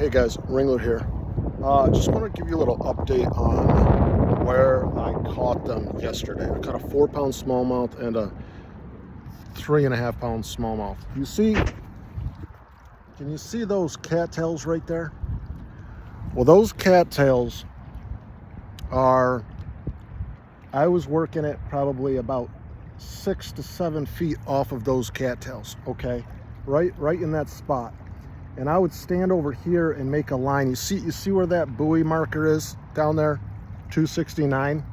Hey guys, Ringler here. Just want to give you a little update on where I caught them yesterday. I caught a 4-pound smallmouth and a 3.5-pound smallmouth. Can you see those cattails right there? Well, those cattails are, I was working it probably about 6 to 7 feet off of those cattails, okay? Right in that spot. And I would stand over here and make a line. You see where that buoy marker is down there, 269?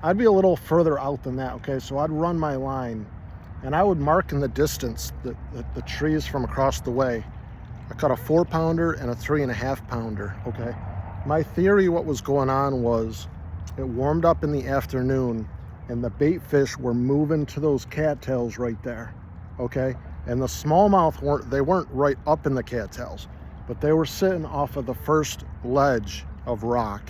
I'd be a little further out than that, okay? So I'd run my line and I would mark in the distance the trees from across the way. I caught a 4-pounder and a 3.5-pounder, okay? My theory, what was going on was it warmed up in the afternoon and the bait fish were moving to those cattails right there, okay? And the smallmouth weren't right up in the cattails, but they were sitting off of the first ledge of rock,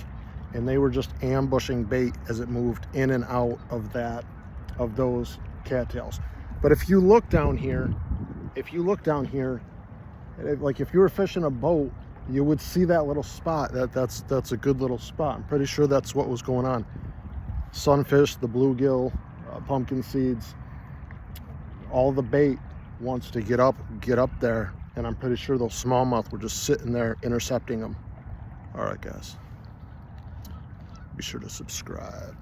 and they were just ambushing bait as it moved in and out of those cattails. But if you look down here, like if you were fishing a boat, you would see that little spot. That's a good little spot. I'm pretty sure that's what was going on. Sunfish, the bluegill, pumpkin seeds, all the bait wants to get up there, and I'm pretty sure those smallmouth were just sitting there intercepting them. All right, guys, be sure to subscribe.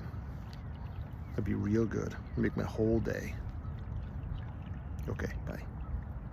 That'd be real good. Make my whole day. Okay, bye.